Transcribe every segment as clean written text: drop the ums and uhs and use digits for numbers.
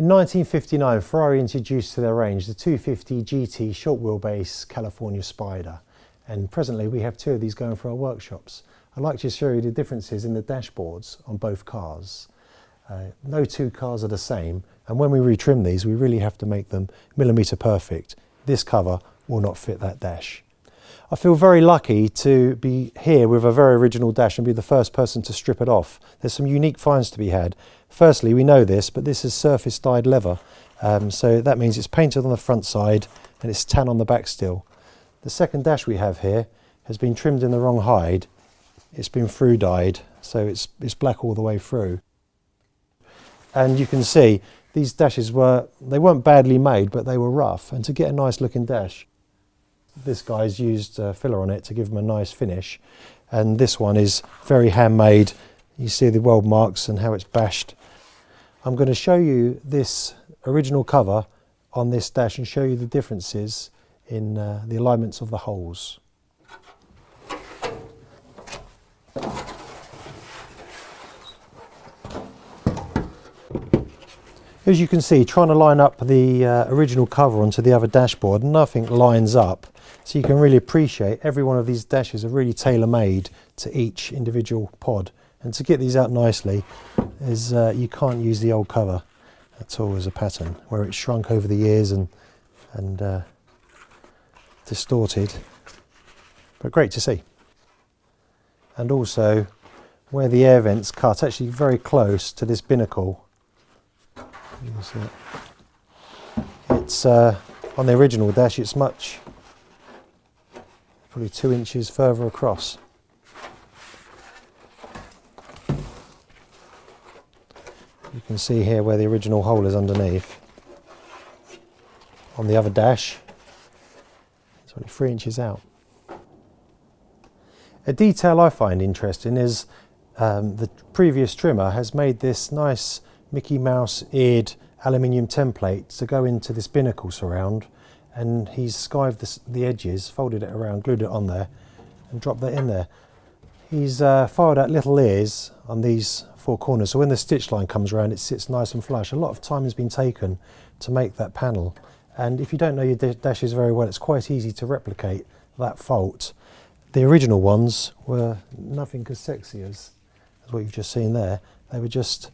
In 1959, Ferrari introduced to their range the 250 GT short wheelbase California Spider, and presently we have two of these going for our workshops. I'd like to show you the differences in the dashboards on both cars. No two cars are the same, and when we retrim these we really have to make them millimetre perfect. This cover will not fit that dash. I feel very lucky to be here with a very original dash and be the first person to strip it off. There's some unique finds to be had. Firstly, we know this, but this is surface dyed leather, so that means it's painted on the front side and it's tan on the back still. The second dash we have here has been trimmed in the wrong hide. It's been through dyed, so it's black all the way through. And you can see these dashes weren't badly made, but they were rough, and to get a nice looking dash, this guy's used filler on it to give them a nice finish, and this one is very handmade. You see the weld marks and how it's bashed. I'm going to show you this original cover on this dash and show you the differences in the alignments of the holes. As you can see, trying to line up the original cover onto the other dashboard, nothing lines up. So you can really appreciate every one of these dashes are really tailor-made to each individual pod. And to get these out nicely, is you can't use the old cover at all as a pattern, where it's shrunk over the years and distorted. But great to see. And also, where the air vents cut, actually very close to this binnacle. You can see it. It's on the original dash, it's probably 2 inches further across. You can see here where the original hole is underneath. On the other dash, it's only 3 inches out. A detail I find interesting is the previous trimmer has made this nice Mickey Mouse eared aluminium template to go into this binnacle surround, and he's skived the edges, folded it around, glued it on there and dropped that in there. He's filed out little ears on these 4 corners, so when the stitch line comes around it sits nice and flush. A lot of time has been taken to make that panel, and if you don't know your dashes very well, it's quite easy to replicate that fault. The original ones were nothing as sexy as what you've just seen there. They were just,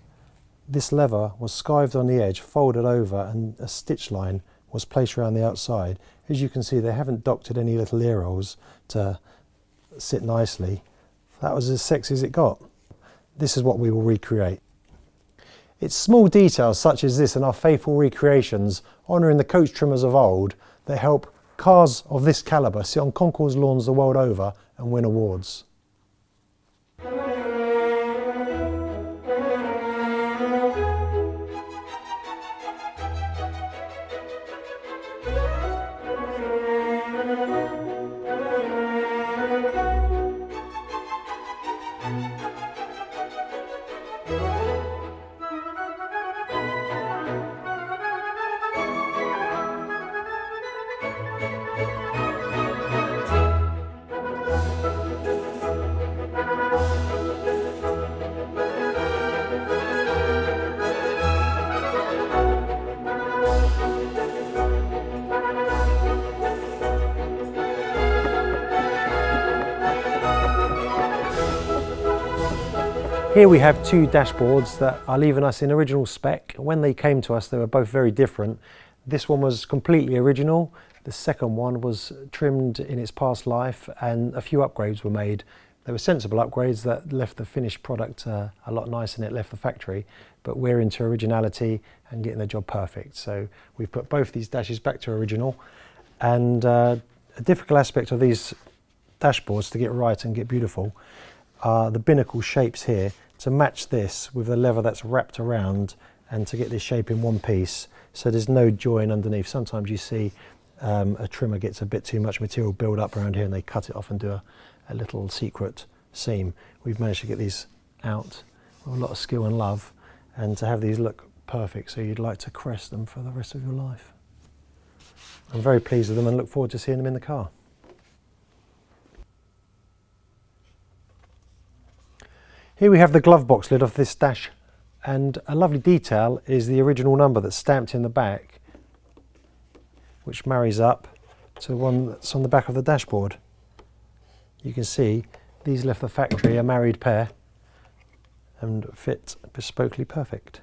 this leather was skived on the edge, folded over, and a stitch line was placed around the outside. As you can see, they haven't doctored any little ear holes to sit nicely. That was as sexy as it got. This is what we will recreate. It's small details such as this and our faithful recreations, honouring the coach trimmers of old, that help cars of this calibre sit on concours lawns the world over and win awards. Here we have 2 dashboards that are leaving us in original spec. When they came to us, they were both very different. This one was completely original. The second one was trimmed in its past life, and a few upgrades were made. They were sensible upgrades that left the finished product a lot nicer than it left the factory, but we're into originality and getting the job perfect. So we've put both these dashes back to original, and a difficult aspect of these dashboards to get right and get beautiful are the binnacle shapes here, to match this with the leather that's wrapped around and to get this shape in one piece, so there's no join underneath. Sometimes you see a trimmer gets a bit too much material build up around here and they cut it off and do a little secret seam. We've managed to get these out with a lot of skill and love, and to have these look perfect so you'd like to crest them for the rest of your life. I'm very pleased with them and look forward to seeing them in the car. Here we have the glove box lid of this dash And a lovely detail is the original number that's stamped in the back, which marries up to the one that's on the back of the dashboard. You can see these left the factory a married pair and fit bespokely perfect.